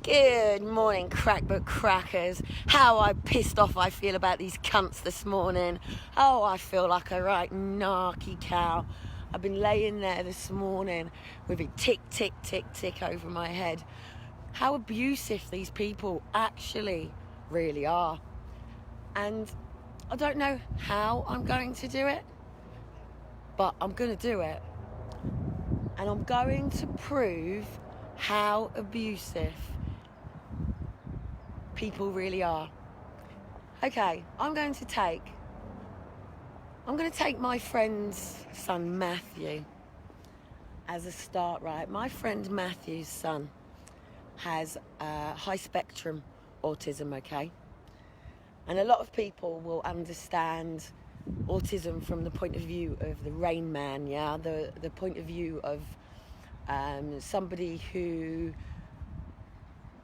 Good morning, crackbook crackers. How pissed off I feel about these cunts this morning. Oh, I feel like a right narky cow. I've been laying there this morning with it tick, tick, tick, tick over my head. How abusive these people actually really are. And I don't know how I'm going to do it, but I'm going to do it. And I'm going to prove how abusive people really are. Okay, I'm going to take my friend's son Matthew as a start, right? My friend Matthew's son has high spectrum autism, okay? And a lot of people will understand autism from the point of view of the Rain Man, yeah? The point of view of somebody who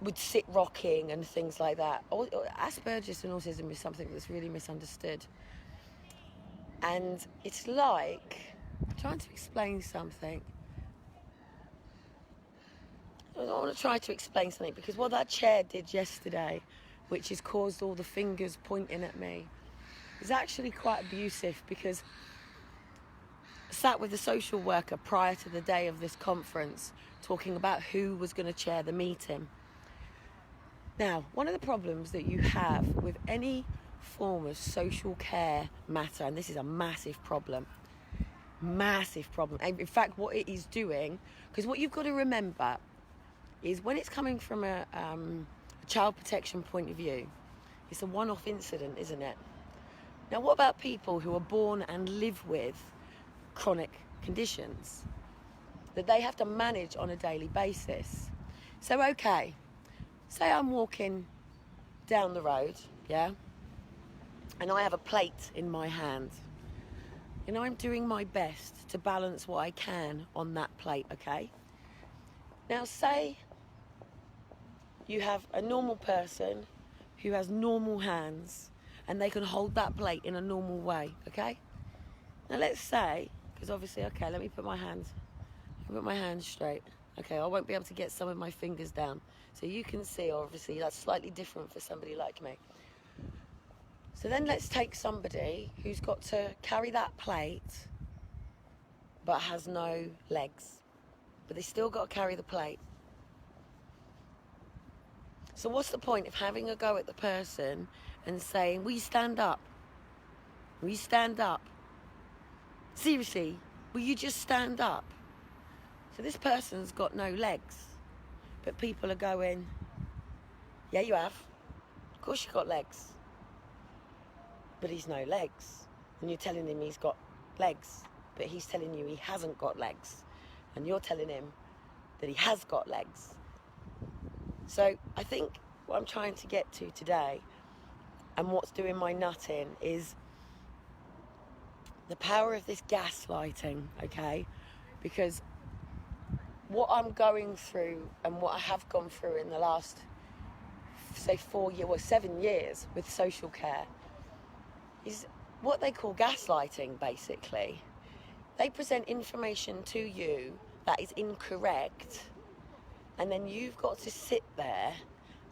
would sit rocking and things like that. Asperger's and autism is something that's really misunderstood. And it's like trying to explain something. I want to try to explain something because what that chair did yesterday, which has caused all the fingers pointing at me, is actually quite abusive because I sat with a social worker prior to the day of this conference talking about who was going to chair the meeting. Now, one of the problems that you have with any form of social care matter, and this is a massive problem, and in fact what it is doing, because what you've got to remember is when it's coming from a child protection point of view, it's a one-off incident, isn't it? Now, what about people who are born and live with chronic conditions that they have to manage on a daily basis? So, okay, say I'm walking down the road, yeah, and I have a plate in my hand. And I'm doing my best to balance what I can on that plate, okay? Now, say you have a normal person who has normal hands and they can hold that plate in a normal way, okay? Now, let's say, because obviously, okay, let me put my hands straight. Okay, I won't be able to get some of my fingers down. So you can see, obviously, that's slightly different for somebody like me. So then let's take somebody who's got to carry that plate but has no legs. But they still got to carry the plate. So what's the point of having a go at the person and saying, will you stand up? Will you stand up? Seriously, will you just stand up? So this person's got no legs. But people are going, yeah, you have. Of course you've got legs. But he's no legs. And you're telling him he's got legs. But he's telling you he hasn't got legs. And you're telling him that he has got legs. So I think what I'm trying to get to today, and what's doing my nut in, is the power of this gaslighting, okay? Because what I'm going through and what I have gone through in the last, say, 7 years with social care is what they call gaslighting, basically. They present information to you that is incorrect, and then you've got to sit there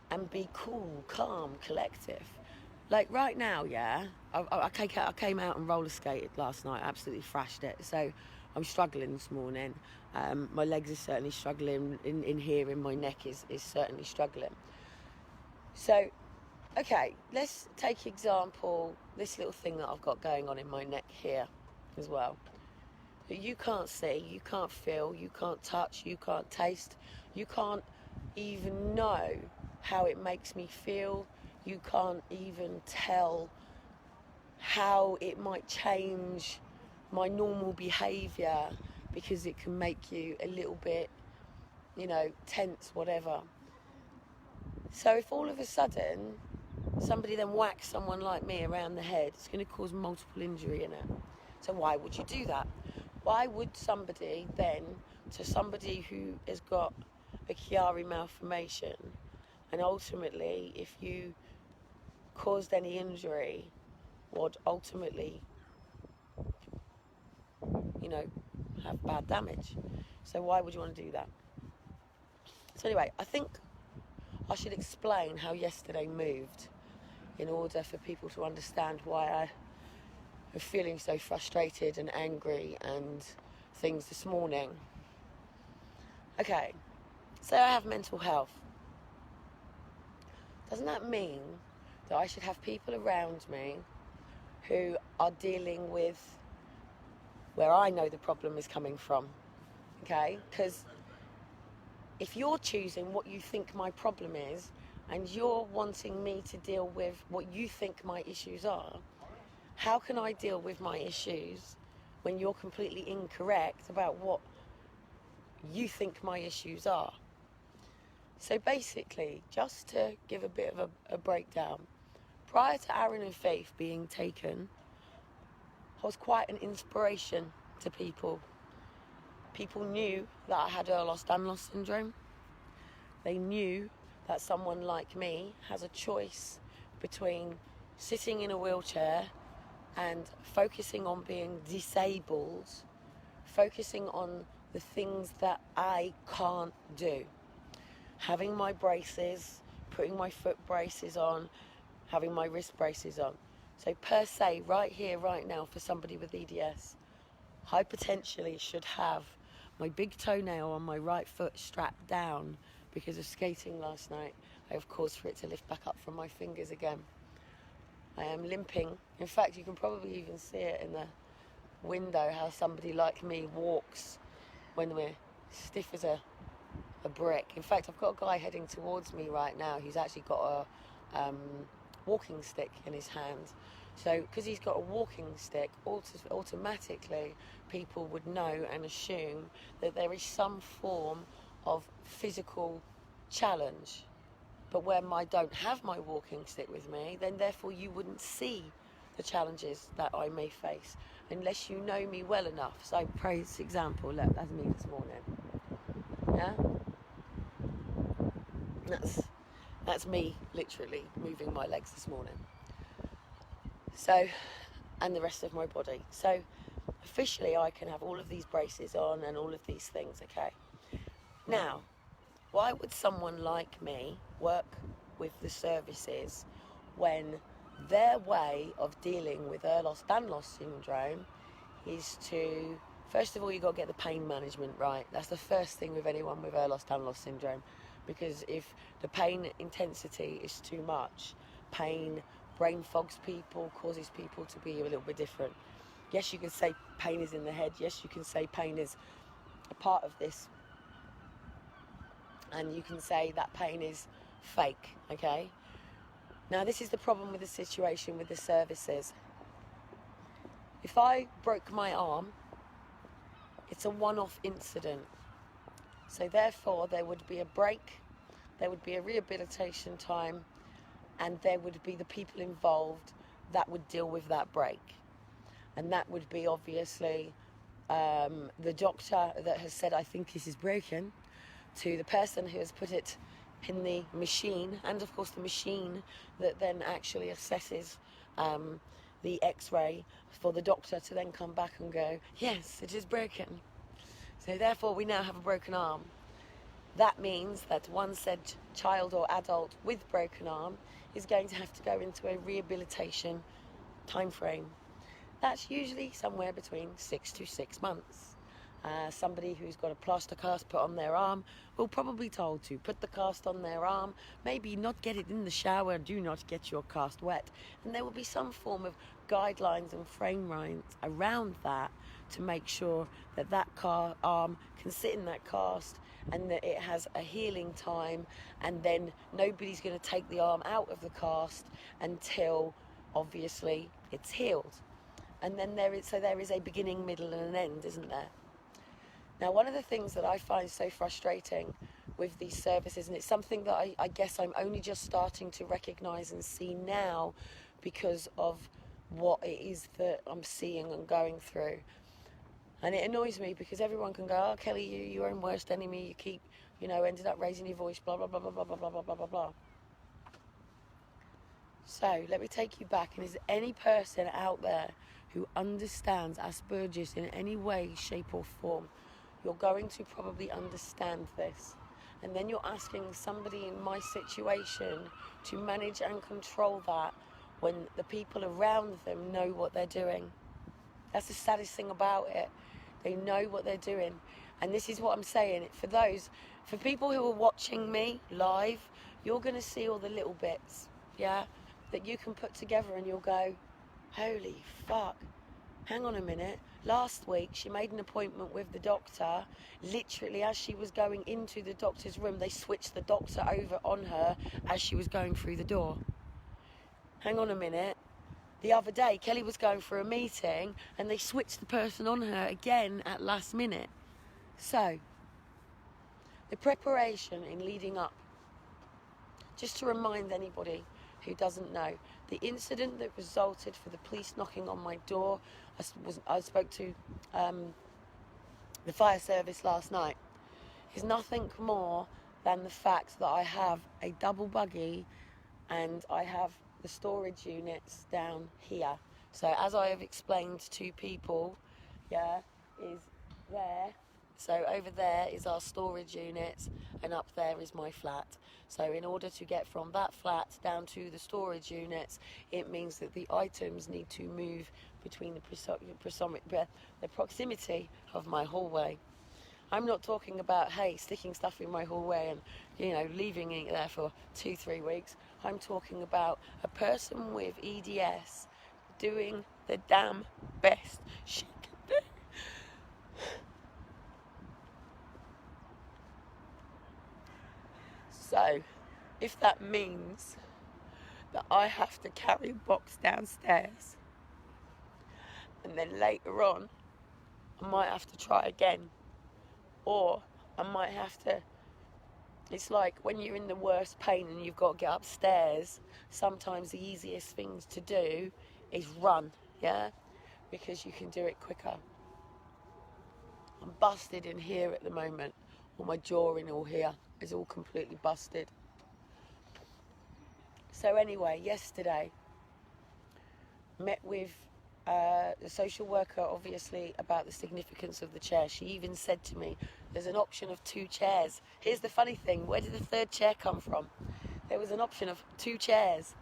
and be cool, calm, collective. Like right now, yeah, I came out and roller skated last night, absolutely thrashed it. So I'm struggling this morning. My legs are certainly struggling in here, and my neck is certainly struggling. So, okay, let's take example, this little thing that I've got going on in my neck here as well. You can't see, you can't feel, you can't touch, you can't taste, you can't even know how it makes me feel, you can't even tell how it might change my normal behaviour because it can make you a little bit, tense, whatever. So if all of a sudden somebody then whacks someone like me around the head, it's going to cause multiple injury in it. So why would you do that? Why would somebody then, to somebody who has got a Chiari malformation, and ultimately if you caused any injury, would ultimately, have bad damage. So why would you want to do that? So anyway, I think I should explain how yesterday moved in order for people to understand why I am feeling so frustrated and angry and things this morning. Okay, so I have mental health. Doesn't that mean that I should have people around me who are dealing with where I know the problem is coming from? Okay, because if you're choosing what you think my problem is and you're wanting me to deal with what you think my issues are, how can I deal with my issues when you're completely incorrect about what you think my issues are? So basically, just to give a bit of a breakdown, prior to Aaron and Faith being taken, I was quite an inspiration to people. People knew that I had Ehlers-Danlos syndrome. They knew that someone like me has a choice between sitting in a wheelchair and focusing on being disabled, focusing on the things that I can't do. Having my braces, putting my foot braces on, having my wrist braces on. So per se, right here, right now, for somebody with EDS, I potentially should have my big toenail on my right foot strapped down because of skating last night. I have caused for it to lift back up from my fingers again. I am limping. In fact, you can probably even see it in the window how somebody like me walks when we're stiff as a brick. In fact, I've got a guy heading towards me right now who's actually got a walking stick in his hand. So because he's got a walking stick, automatically people would know and assume that there is some form of physical challenge. But when I don't have my walking stick with me, then therefore you wouldn't see the challenges that I may face unless you know me well enough. So praise example, look, that's me this morning. Yeah? That's me literally moving my legs this morning. So, and the rest of my body. So officially I can have all of these braces on and all of these things, okay? Now, why would someone like me work with the services when their way of dealing with Ehlers-Danlos syndrome is to, first of all, you've got to get the pain management right. That's the first thing with anyone with Ehlers-Danlos syndrome, because if the pain intensity is too much, pain brain fogs people, causes people to be a little bit different. Yes, you can say pain is in the head. Yes, you can say pain is a part of this. And you can say that pain is fake, okay? Now, this is the problem with the situation with the services. If I broke my arm, it's a one-off incident. So therefore, there would be a break, there would be a rehabilitation time, and there would be the people involved that would deal with that break. And that would be obviously the doctor that has said, I think this is broken, to the person who has put it in the machine, and of course the machine that then actually assesses the x-ray for the doctor to then come back and go, yes, it is broken. So therefore we now have a broken arm. That means that one said child or adult with broken arm is going to have to go into a rehabilitation time frame. That's usually somewhere between 6 to 6 months. Somebody who's got a plaster cast put on their arm will probably be told to put the cast on their arm, maybe not get it in the shower, do not get your cast wet. And there will be some form of guidelines and frame lines around that to make sure that that arm can sit in that cast and that it has a healing time, and then nobody's going to take the arm out of the cast until obviously it's healed. And then there is a beginning, middle and an end, isn't there? Now, one of the things that I find so frustrating with these services, and it's something that I guess I'm only just starting to recognise and see now because of what it is that I'm seeing and going through. And it annoys me because everyone can go, oh, Kelly, you're your own worst enemy, you keep, ended up raising your voice, blah, blah, blah, blah, blah, blah, blah, blah, blah, blah. So, let me take you back, and is there any person out there who understands Asperger's in any way, shape or form? You're going to probably understand this. And then you're asking somebody in my situation to manage and control that when the people around them know what they're doing. That's the saddest thing about it. They know what they're doing. And this is what I'm saying. For people who are watching me live, you're going to see all the little bits, yeah, that you can put together and you'll go, holy fuck, hang on a minute. Last week, she made an appointment with the doctor. Literally, as she was going into the doctor's room, they switched the doctor over on her as she was going through the door. Hang on a minute. The other day, Kelly was going for a meeting and they switched the person on her again at last minute. So, the preparation in leading up, just to remind anybody who doesn't know, the incident that resulted for the police knocking on my door, I spoke to the fire service last night, is nothing more than the fact that I have a double buggy and I have the storage units down here. So as I have explained to people, yeah, is there. So over there is our storage units and up there is my flat. So in order to get from that flat down to the storage units, it means that the items need to move between the proximity of my hallway. I'm not talking about, hey, sticking stuff in my hallway and, leaving it there for 2-3 weeks. I'm talking about a person with EDS doing the damn best she can do. So, if that means that I have to carry a box downstairs and then later on I might have to try again, or I might have to, it's like when you're in the worst pain and you've got to get upstairs, sometimes the easiest things to do is run, yeah, because you can do it quicker. I'm busted in here at the moment, all my jaw in all here is all completely busted. So anyway, yesterday, met with the social worker, obviously, about the significance of the chair. She even said to me, there's an option of 2 chairs. Here's the funny thing, where did the 3rd chair come from? There was an option of 2 chairs.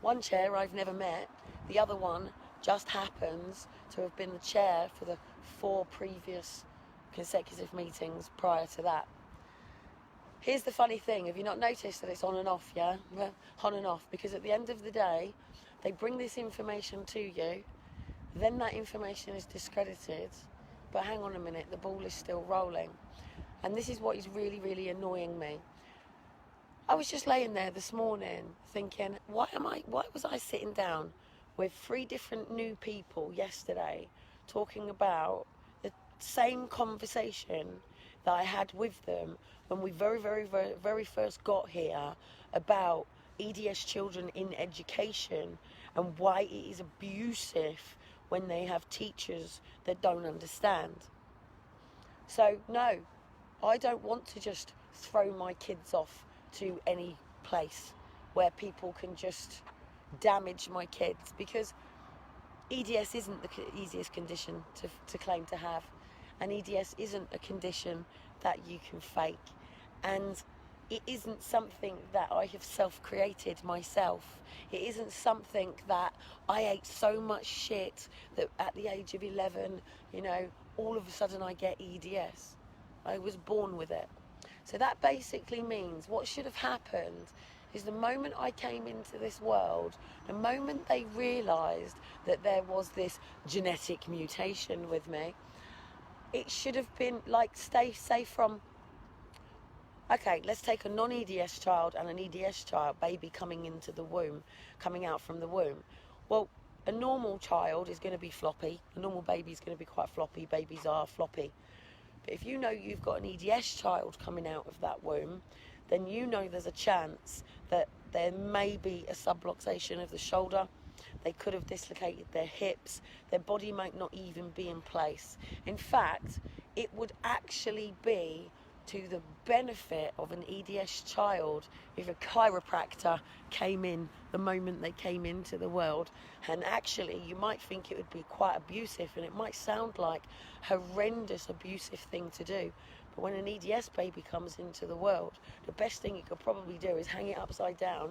One chair I've never met, the other one just happens to have been the chair for the 4 previous consecutive meetings prior to that. Here's the funny thing, have you not noticed that it's on and off, yeah? On and off, because at the end of the day, they bring this information to you, then that information is discredited, but hang on a minute, the ball is still rolling. And this is what is really, really annoying me. I was just laying there this morning thinking, why was I sitting down with 3 different new people yesterday talking about the same conversation that I had with them when we very first got here about EDS children in education and why it is abusive when they have teachers that don't understand. So no, I don't want to just throw my kids off to any place where people can just damage my kids, because EDS isn't the easiest condition to claim to have, and EDS isn't a condition that you can fake, and it isn't something that I have self-created myself. It isn't something that I ate so much shit that at the age of 11, all of a sudden I get EDS. I was born with it. So that basically means what should have happened is the moment I came into this world, the moment they realised that there was this genetic mutation with me, it should have been like, say from, okay, let's take a non-EDS child and an EDS child, baby coming out from the womb. Well, a normal child is going to be floppy. A normal baby is going to be quite floppy. Babies are floppy. But if you know you've got an EDS child coming out of that womb, then you know there's a chance that there may be a subluxation of the shoulder. They could have dislocated their hips. Their body might not even be in place. In fact, it would actually be to the benefit of an EDS child if a chiropractor came in the moment they came into the world. And actually, you might think it would be quite abusive, and it might sound like a horrendous abusive thing to do. But when an EDS baby comes into the world, the best thing you could probably do is hang it upside down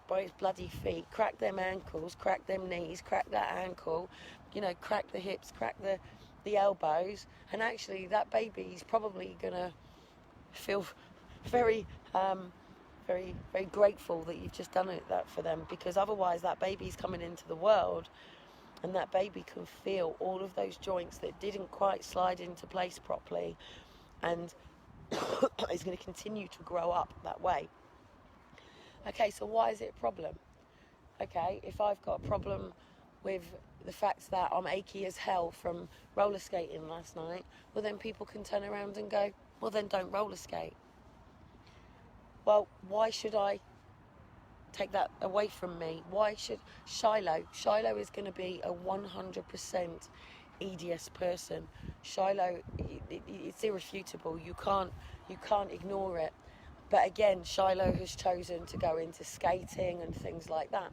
by its bloody feet, crack them ankles, crack them knees, crack that ankle, crack the hips, crack the elbows, and actually that baby's probably gonna feel very, very, very grateful that you've just done that for them, because otherwise that baby's coming into the world and that baby can feel all of those joints that didn't quite slide into place properly, and is going to continue to grow up that way. Okay, so why is it a problem? Okay, if I've got a problem with the fact that I'm achy as hell from roller skating last night, well then people can turn around and go, well then don't roller skate. Well, why should I take that away from me? Why should Shiloh is going to be a 100% EDS person. Shiloh, it's irrefutable. You can't ignore it. But again, Shiloh has chosen to go into skating and things like that.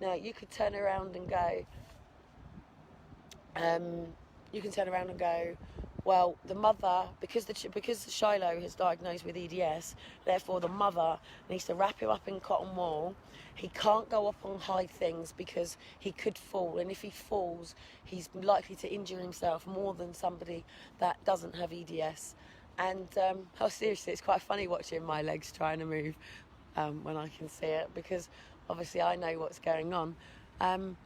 Now, you could turn around and go, well, the mother, because Shiloh is diagnosed with EDS, therefore the mother needs to wrap him up in cotton wool. He can't go up on high things because he could fall, and if he falls, he's likely to injure himself more than somebody that doesn't have EDS. And seriously, it's quite funny watching my legs trying to move when I can see it, because obviously I know what's going on. And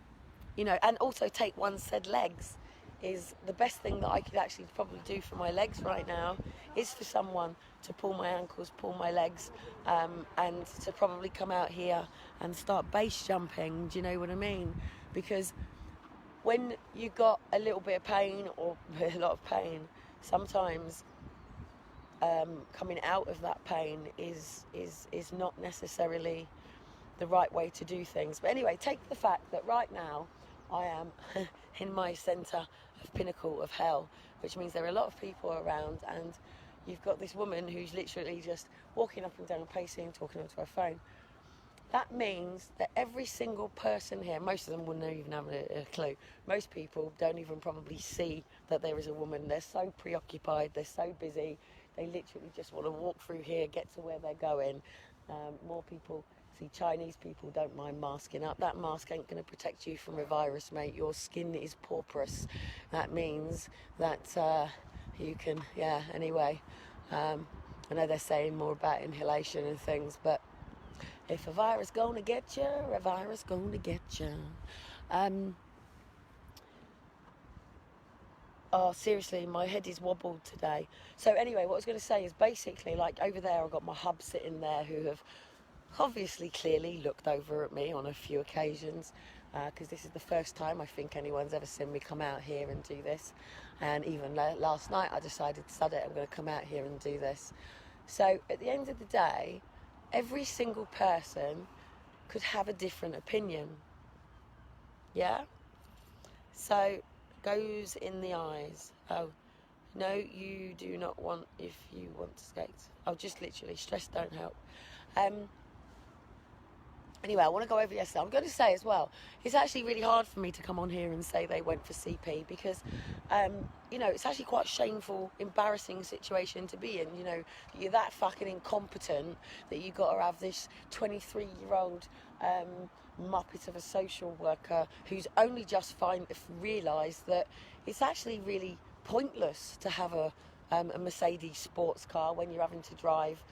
also take one said legs is the best thing that I could actually probably do for my legs right now is for someone to pull my ankles, pull my legs, and to probably come out here and start base jumping. Do you know what I mean? Because when you got a little bit of pain or a lot of pain, sometimes coming out of that pain is not necessarily the right way to do things. But anyway, take the fact that right now I am in my centre of pinnacle of hell, which means there are a lot of people around, and you've got this woman who's literally just walking up and down, pacing, talking onto her phone. That means that every single person here, most of them wouldn't even have a clue. Most people don't even probably see that there is a woman. They're so preoccupied, they're so busy, they literally just want to walk through here, get to where they're going. More people, see, Chinese people don't mind masking up. That mask ain't going to protect you from a virus, mate. Your skin is porous. That means that you can, anyway. I know they're saying more about inhalation and things, but if a virus gonna get you, a virus gonna get you. Oh, seriously, my head is wobbled today. So anyway, what I was going to say is basically, like, over there I've got my hub sitting there who have obviously clearly looked over at me on a few occasions, because this is the first time I think anyone's ever seen me come out here and do this. And even last night I decided, sod it, I'm going to come out here and do this. So at the end of the day, every single person could have a different opinion. Yeah? So goes in the eyes. Oh, no, you do not want, if you want to skate. Oh, just literally, stress don't help. Anyway, I want to go over yesterday. I'm going to say as well, it's actually really hard for me to come on here and say they went for CP, because, it's actually quite a shameful, embarrassing situation to be in. You're that fucking incompetent that you got to have this 23-year-old muppet of a social worker who's only just realised that it's actually really pointless to have a Mercedes sports car when you're having to drive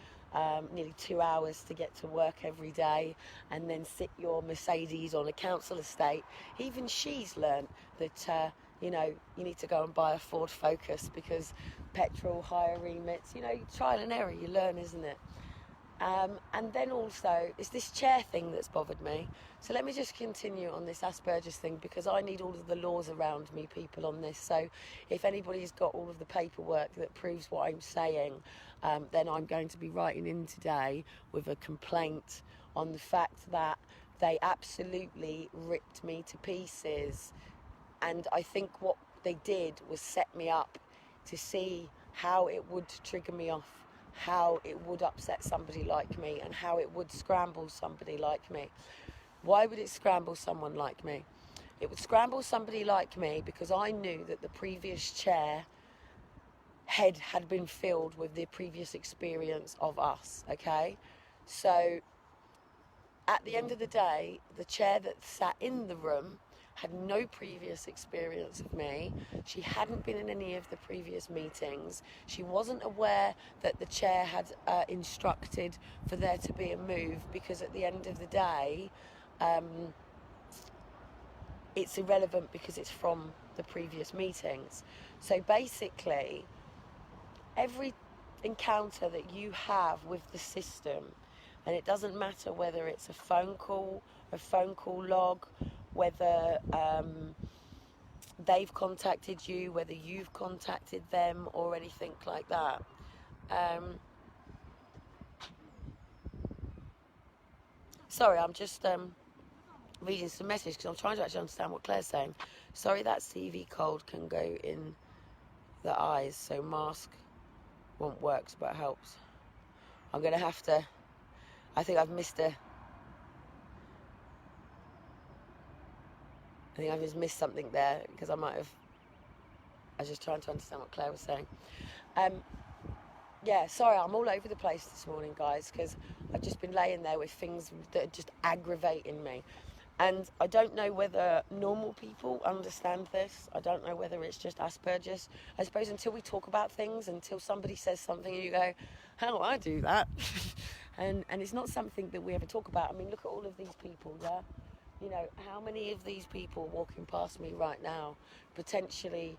nearly 2 hours to get to work every day and then sit your Mercedes on a council estate. Even she's learnt that you need to go and buy a Ford Focus because petrol, higher remits, trial and error, you learn, isn't it? And then also, it's this chair thing that's bothered me. So let me just continue on this Asperger's thing, because I need all of the laws around me, people, on this. So if anybody's got all of the paperwork that proves what I'm saying, then I'm going to be writing in today with a complaint on the fact that they absolutely ripped me to pieces. And I think what they did was set me up to see how it would trigger me off, how it would upset somebody like me, and how it would scramble somebody like me. Why would it scramble someone like me? It would scramble somebody like me because I knew that the previous chair head had been filled with the previous experience of us, okay? So at the end of the day, the chair that sat in the room had no previous experience of me. She hadn't been in any of the previous meetings. She wasn't aware that the chair had instructed for there to be a move, because at the end of the day, it's irrelevant because it's from the previous meetings. So basically, every encounter that you have with the system, and it doesn't matter whether it's a phone call log, whether they've contacted you, whether you've contacted them, or anything like that. Sorry, I'm just reading some messages because I'm trying to actually understand what Claire's saying. Sorry that CV cold can go in the eyes, so mask won't work, but helps. I'm going to have to... I think I've missed something there, because I was just trying to understand what Claire was saying. Yeah, sorry, I'm all over the place this morning, guys, because I've just been laying there with things that are just aggravating me. And I don't know whether normal people understand this. I don't know whether it's just Asperger's. I suppose until we talk about things, until somebody says something and you go, how do I do that? and it's not something that we ever talk about. I mean, look at all of these people, yeah? You know, how many of these people walking past me right now potentially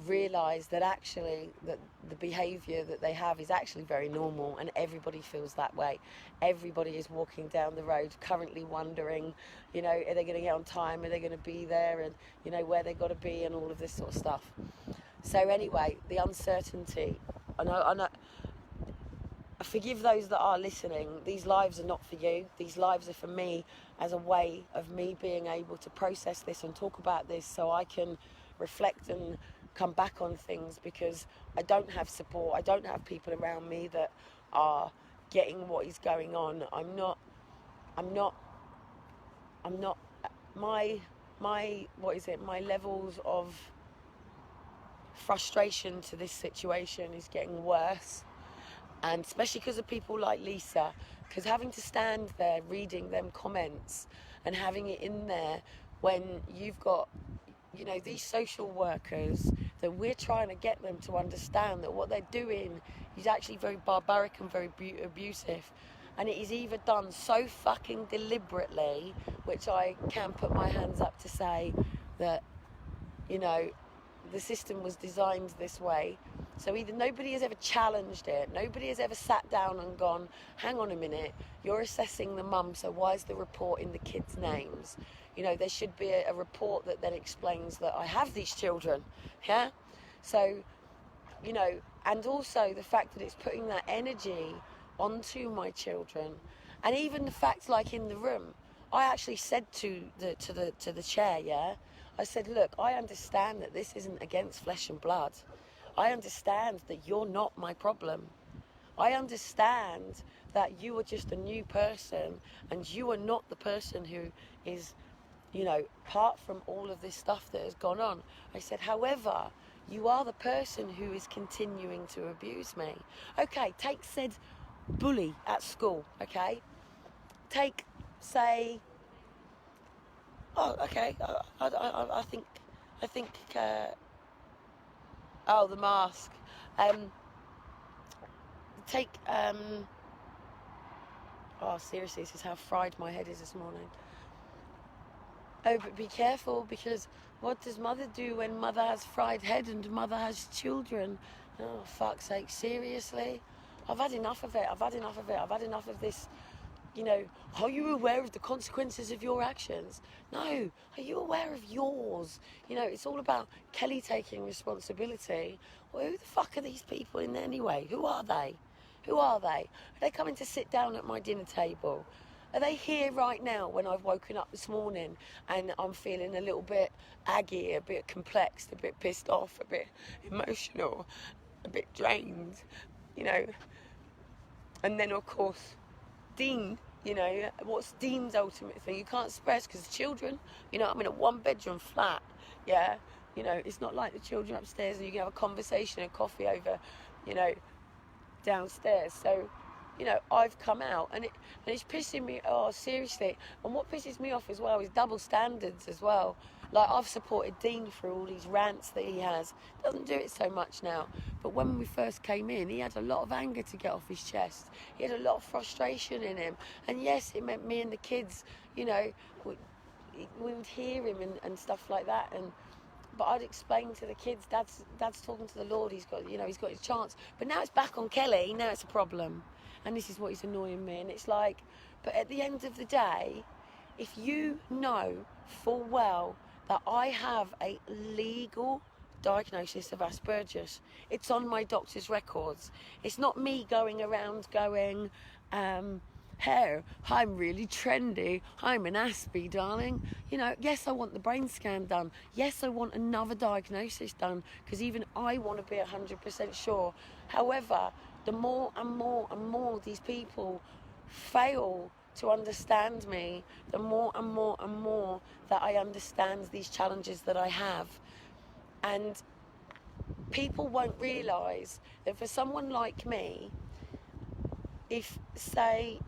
realise that actually that the behaviour that they have is actually very normal, and everybody feels that way. Everybody is walking down the road currently wondering, you know, are they going to get on time, are they going to be there, and you know where they've got to be, and all of this sort of stuff. So anyway, the uncertainty, I know forgive those that are listening. These lives are not for you. These lives are for me, as a way of me being able to process this and talk about this, so I can reflect and come back on things, because I don't have support. I don't have people around me that are getting what is going on. I'm not my my levels of frustration to this situation is getting worse, and especially because of people like Lisa, because having to stand there reading them comments and having it in there when you've got, you know, these social workers that we're trying to get them to understand that what they're doing is actually very barbaric and very abusive, and it is either done so fucking deliberately, which I can put my hands up to say that, you know, the system was designed this way. So either nobody has ever challenged it, nobody has ever sat down and gone, hang on a minute, you're assessing the mum, so why is the report in the kids' names? You know, there should be a report that then explains that I have these children, yeah? So, you know, and also the fact that it's putting that energy onto my children, and even the fact, like in the room, I actually said to the chair, yeah, I said, look, I understand that this isn't against flesh and blood. I understand that you're not my problem. I understand that you are just a new person, and you are not the person who is, you know, apart from all of this stuff that has gone on. I said, however, you are the person who is continuing to abuse me. Okay, take said bully at school, okay? Take, say, oh, okay, I think, oh, the mask. Take, oh, seriously, this is how fried my head is this morning. Oh, but be careful, because what does mother do when mother has fried head and mother has children? Oh, fuck's sake, seriously? I've had enough of it. I've had enough of this, you know, are you aware of the consequences of your actions? No, are you aware of yours? You know, it's all about Kelly taking responsibility. Well, who the fuck are these people in anyway? Who are they? Who are they? Are they coming to sit down at my dinner table? Are they here right now when I've woken up this morning and I'm feeling a little bit aggy, a bit complexed, a bit pissed off, a bit emotional, a bit drained, you know? And then, of course, Dean, you know, what's Dean's ultimate thing? You can't express because children, you know, I'm in a one-bedroom flat, yeah? You know, it's not like the children upstairs and you can have a conversation and coffee over, you know, downstairs. So, you know, I've come out and it's pissing me off, seriously. And what pisses me off as well is double standards as well. Like, I've supported Dean through all these rants that he has. Doesn't do it so much now. But when we first came in, he had a lot of anger to get off his chest. He had a lot of frustration in him. And yes, it meant me and the kids, you know, we would hear him and stuff like that. But I'd explain to the kids, Dad's talking to the Lord. He's got his chance. But now it's back on Kelly. Now it's a problem. And this is what is annoying me. And it's like, but at the end of the day, if you know full well that I have a legal diagnosis of Asperger's, it's on my doctor's records. It's not me going around going, hey, I'm really trendy. I'm an Aspie, darling. You know, yes, I want the brain scan done. Yes, I want another diagnosis done, because even I want to be 100% sure. However, the more and more these people fail to understand me, the more and more that I understand these challenges that I have. And people won't realise that for someone like me, if, say,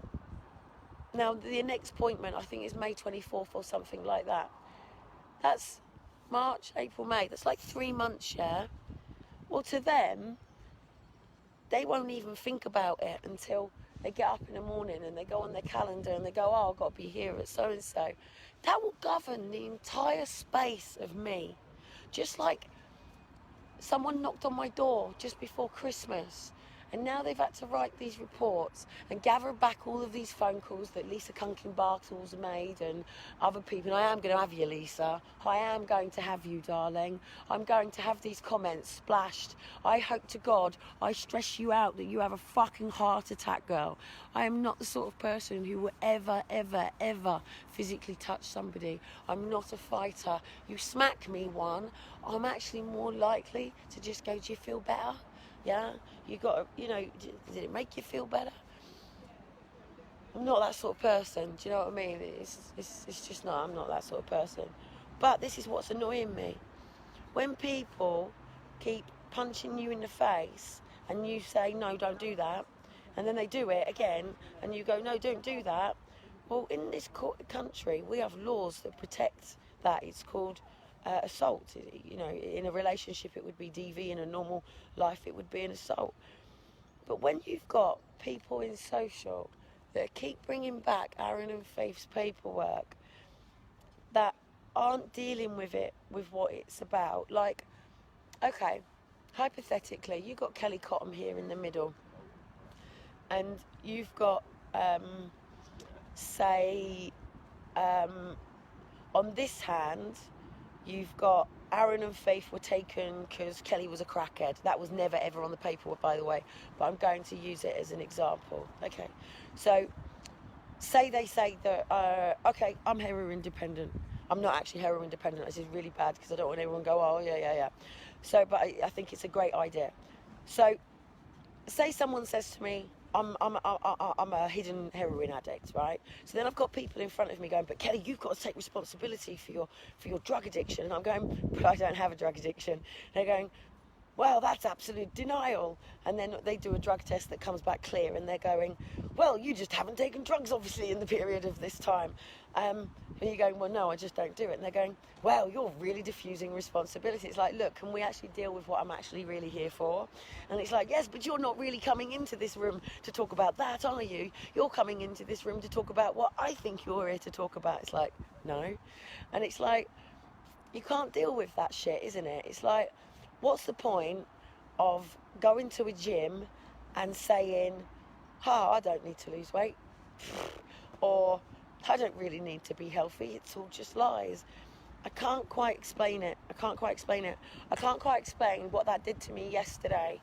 now the next appointment, I think is May 24th or something like that. That's March, April, May. That's like 3 months, yeah? Well, to them, they won't even think about it until they get up in the morning and they go on their calendar and they go, oh, I've got to be here at so-and-so. That will govern the entire space of me. Just like someone knocked on my door just before Christmas, and now they've had to write these reports and gather back all of these phone calls that Lisa Kunkin-Bartels made and other people. And I am going to have you, Lisa. I am going to have you, darling. I'm going to have these comments splashed. I hope to God I stress you out that you have a fucking heart attack, girl. I am not the sort of person who will ever physically touch somebody. I'm not a fighter. You smack me one, I'm actually more likely to just go, do you feel better? Yeah, you got to, you know, did it make you feel better? I'm not that sort of person, do you know what I mean? It's just not, I'm not that sort of person. But this is what's annoying me. When people keep punching you in the face and you say, no, don't do that, and then they do it again, and you go, no, don't do that. Well, in this country, we have laws that protect that. It's called assault. You know, in a relationship it would be DV, in a normal life it would be an assault. But when you've got people in social that keep bringing back Aaron and Faith's paperwork, that aren't dealing with it, with what it's about, like, okay, hypothetically, you've got Kelly Cottam here in the middle, and you've got, say, on this hand, you've got Aaron and Faith were taken because Kelly was a crackhead. That was never ever on the paperwork, by the way, but I'm going to use it as an example. Okay, so say they say that, okay, I'm heroin dependent. I'm not actually heroin dependent. This is really bad because I don't want everyone to go, oh, yeah. So, but I think it's a great idea. So, say someone says to me, I'm a hidden heroin addict, right? So then I've got people in front of me going, but Kelly, you've got to take responsibility for your drug addiction. And I'm going, but I don't have a drug addiction. They're going, well, that's absolute denial. And then they do a drug test that comes back clear, and they're going, well, you just haven't taken drugs, obviously, in the period of this time. And you're going, well, no, I just don't do it. And they're going, well, you're really diffusing responsibility. It's like, look, can we actually deal with what I'm actually really here for? And it's like, yes, but you're not really coming into this room to talk about that, are you? You're coming into this room to talk about what I think you're here to talk about. It's like, no. And it's like, you can't deal with that shit, isn't it? It's like, what's the point of going to a gym and saying, I don't need to lose weight, or I don't really need to be healthy, it's all just lies. I can't quite explain it. I can't quite explain what that did to me yesterday.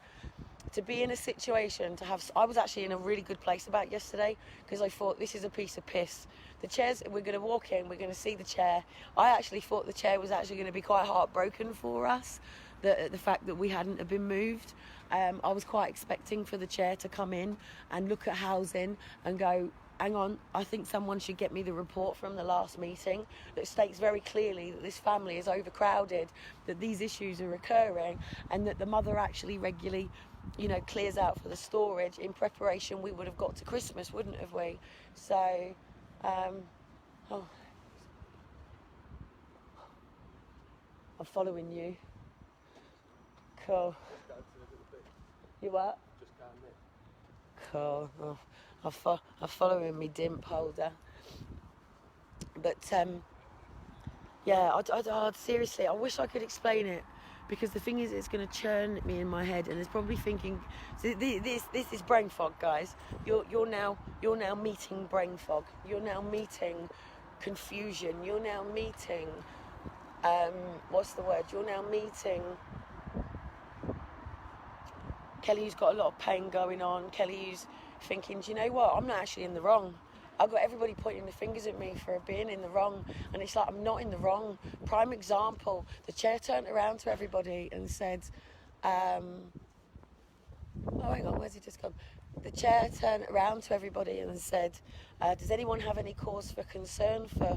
To be in a situation, I was actually in a really good place about yesterday, because I thought, this is a piece of piss. The chairs, we're going to walk in, we're going to see the chair. I actually thought the chair was actually going to be quite heartbroken for us, the fact that we hadn't have been moved. I was quite expecting for the chair to come in and look at housing and go, hang on, I think someone should get me the report from the last meeting that states very clearly that this family is overcrowded, that these issues are occurring, and that the mother actually regularly, you know, clears out for the storage in preparation. We would have got to Christmas, wouldn't have we? So, oh, I'm following you. Cool. You what? Cool. Oh, I'm following me dimp holder. But yeah, I'd seriously, I wish I could explain it, because the thing is, it's going to churn me in my head, and it's probably thinking, this is brain fog, guys. You're now meeting brain fog. You're now meeting confusion. You're now meeting what's the word? You're now meeting Kelly, who's got a lot of pain going on. Kelly, who's thinking, do you know what? I'm not actually in the wrong. I've got everybody pointing the fingers at me for being in the wrong, and it's like, I'm not in the wrong. Prime example, the chair turned around to everybody and said, oh, hang on, where's he just gone? The chair turned around to everybody and said, does anyone have any cause for concern for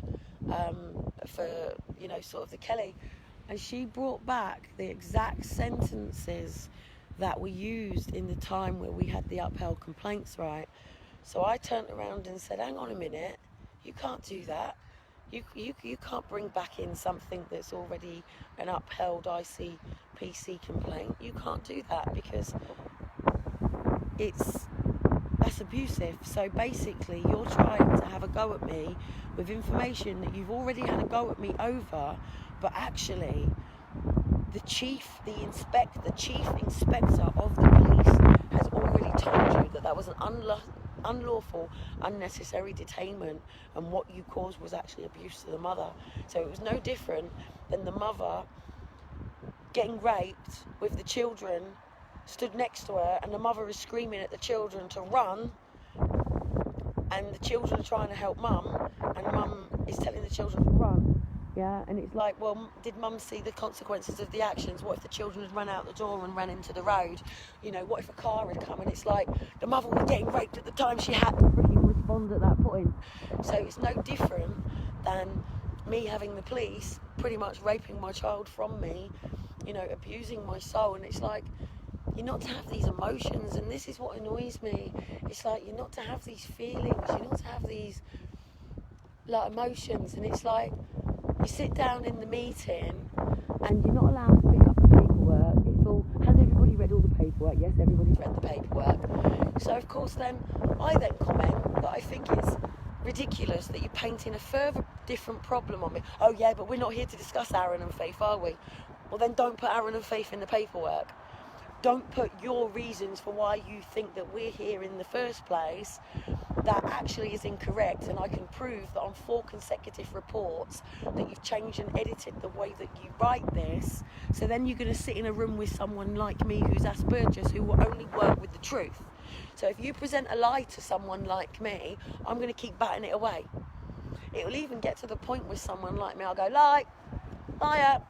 you know, sort of the Kelly? And she brought back the exact sentences that were used in the time where we had the upheld complaints, right? So I turned around and said, hang on a minute, you can't do that. You can't bring back in something that's already an upheld ICPC complaint. You can't do that, because that's abusive. So basically, you're trying to have a go at me with information that you've already had a go at me over, but actually the chief inspector of the police has already told you that that was an unlawful, unnecessary detainment, and what you caused was actually abuse to the mother. So it was no different than the mother getting raped with the children stood next to her, and the mother is screaming at the children to run, and the children are trying to help mum, and mum is telling the children to run. Yeah, and it's like, well, did mum see the consequences of the actions? What if the children had run out the door and ran into the road? You know, what if a car had come? And it's like, the mother was getting raped at the time, she had to freaking respond at that point. So it's no different than me having the police pretty much raping my child from me, you know, abusing my soul. And it's like, you're not to have these emotions, and this is what annoys me. It's like, you're not to have these feelings, you're not to have these, like, emotions. And it's like, you sit down in the meeting and you're not allowed to pick up the paperwork. It's all, has everybody read all the paperwork? Yes, everybody's read the paperwork. So of course I then comment that I think it's ridiculous that you're painting a further different problem on me. Oh yeah, but we're not here to discuss Aaron and Faith, are we? Well then don't put Aaron and Faith in the paperwork. Don't put your reasons for why you think that we're here in the first place. That actually is incorrect, and I can prove that on 4 consecutive reports that you've changed and edited the way that you write this. So then you're going to sit in a room with someone like me who's Asperger's, who will only work with the truth. So if you present a lie to someone like me, I'm going to keep batting it away. It will even get to the point with someone like me, I'll go, lie, liar,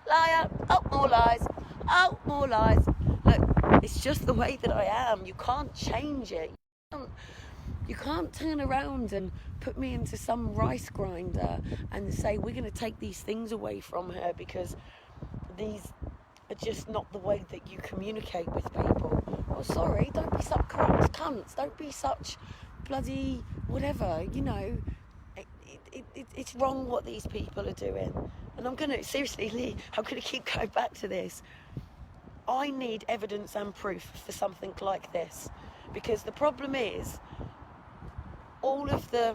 liar, oh, more lies, oh, more lies. Look, it's just the way that I am. You can't change it. You can't turn around and put me into some rice grinder and say, we're going to take these things away from her because these are just not the way that you communicate with people. Oh, sorry, don't be such corrupt cunts. Don't be such bloody whatever, you know. It's wrong what these people are doing. And I'm going to, seriously, Lee, I'm going to keep going back to this. I need evidence and proof for something like this. Because the problem is, all of the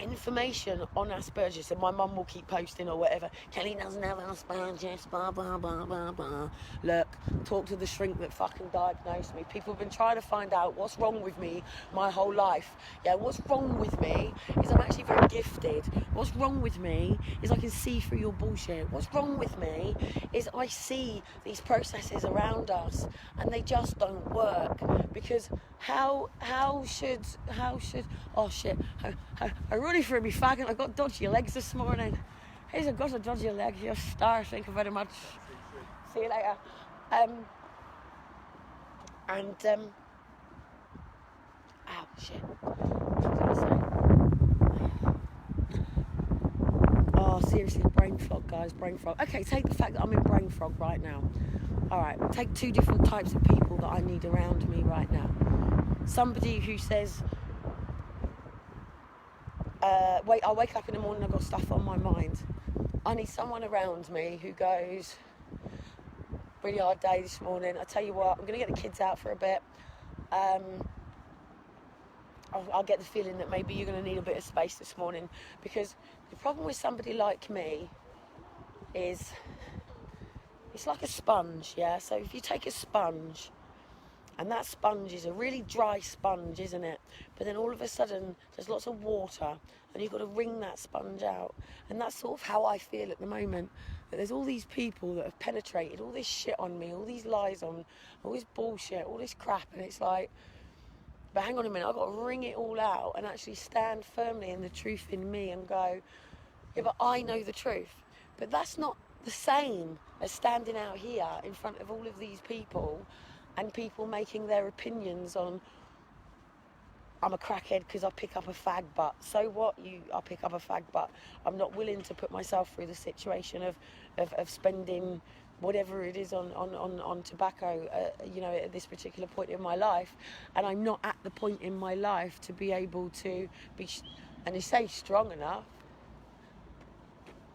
information on Asperger's, and my mum will keep posting or whatever, Kelly doesn't have Asperger's, blah, blah, blah, blah, blah. Look, talk to the shrink that fucking diagnosed me. People have been trying to find out what's wrong with me my whole life. Yeah, what's wrong with me is I'm actually very gifted. What's wrong with me is I can see through your bullshit. What's wrong with me is I see these processes around us and they just don't work. Because how should, oh shit, I really threw me faggot. I got dodgy legs this morning. Here's a got a dodgy leg. You're a star. Thank you very much. See you later. Ow, shit. brain fog, guys, brain fog. Okay, take the fact that I'm in brain fog right now. All right, take two different types of people that I need around me right now. Somebody who says, I wake up in the morning, I've got stuff on my mind. I need someone around me who goes, really hard day this morning. I tell you what, I'm going to get the kids out for a bit. I'll get the feeling that maybe you're going to need a bit of space this morning, because the problem with somebody like me is it's like a sponge, yeah? So if you take a sponge, and that sponge is a really dry sponge, isn't it? But then all of a sudden, there's lots of water, and you've got to wring that sponge out. And that's sort of how I feel at the moment, that there's all these people that have penetrated all this shit on me, all these lies on, all this bullshit, all this crap, and it's like, but hang on a minute, I've got to wring it all out and actually stand firmly in the truth in me and go, yeah, but I know the truth. But that's not the same as standing out here in front of all of these people and people making their opinions on, I'm a crackhead because I pick up a fag butt. So what? I pick up a fag butt. I'm not willing to put myself through the situation of spending whatever it is on tobacco, at this particular point in my life. And I'm not at the point in my life to be able to be, and they say strong enough.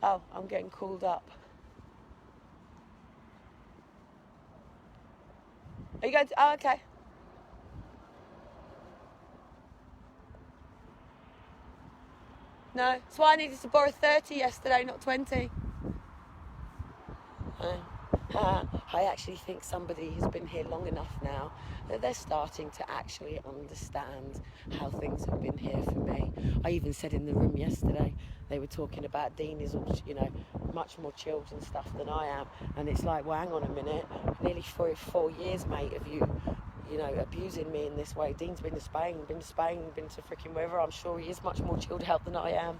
Oh, I'm getting called up. Are you going to, oh, okay. No, that's why I needed to borrow 30 yesterday, not 20. I actually think somebody has been here long enough now that they're starting to actually understand how things have been here for me. I even said in the room yesterday, they were talking about Dean is, much more chilled and stuff than I am. And it's like, well, hang on a minute, nearly 4 years, mate, of you abusing me in this way. Dean's been to Spain, been to freaking wherever. I'm sure he is much more chilled out than I am.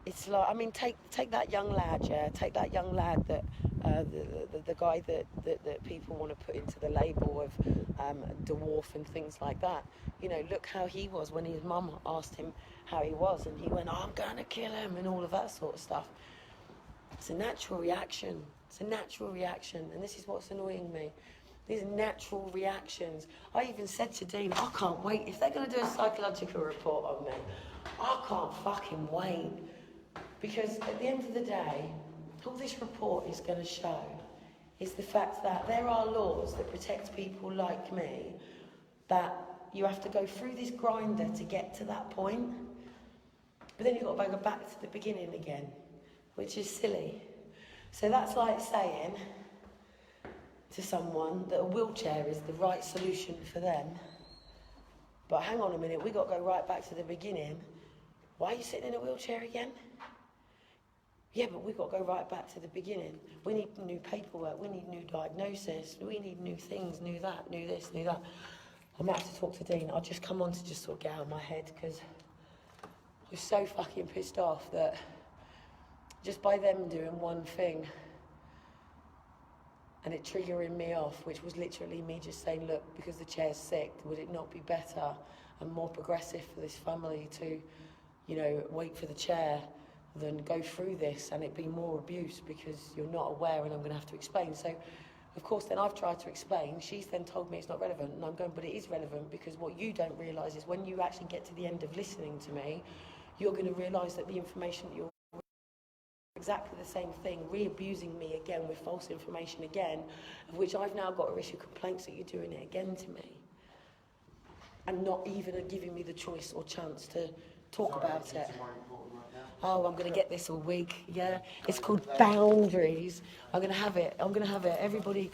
It's like, I mean, take that young lad, yeah. Take that young lad that the guy that people want to put into the label of dwarf and things like that. Look how he was when his mum asked him how he was, and he went, "Oh, I'm going to kill him," and all of that sort of stuff. It's a natural reaction. It's a natural reaction, and this is what's annoying me. These are natural reactions. I even said to Dean, I can't wait. If they're going to do a psychological report on me, I can't fucking wait. Because at the end of the day, all this report is going to show is the fact that there are laws that protect people like me, that you have to go through this grinder to get to that point, but then you've got to go back to the beginning again, which is silly. So that's like saying to someone that a wheelchair is the right solution for them. But hang on a minute, we've got to go right back to the beginning. Why are you sitting in a wheelchair again? Yeah, but we've got to go right back to the beginning. We need new paperwork, we need new diagnosis, we need new things, new that, new this, new that. I might have to talk to Dean. I'll just come on to just sort of get out of my head, because I'm so fucking pissed off that just by them doing one thing and it triggering me off, which was literally me just saying, look, because the chair's sick, would it not be better and more progressive for this family to, wait for the chair than go through this and it be more abuse because you're not aware and I'm going to have to explain. So, of course, then I've tried to explain. She's then told me it's not relevant, and I'm going, but it is relevant, because what you don't realise is when you actually get to the end of listening to me, you're going to realise that the information that you're exactly the same thing, re-abusing me again with false information again, of which I've now got to issue complaints that you're doing it again to me, and not even giving me the choice or chance to talk about it. Oh, I'm going to get this all week, yeah? It's called boundaries. I'm going to have it. Everybody's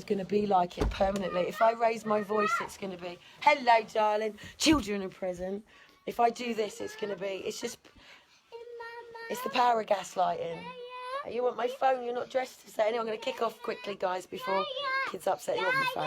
going to be like it permanently. If I raise my voice, it's going to be, hello, darling, children in prison. If I do this, it's going to be, it's the power of gaslighting. You want my phone? You're not dressed to say. Anyway, I'm going to kick off quickly, guys, before kids upset you on the phone.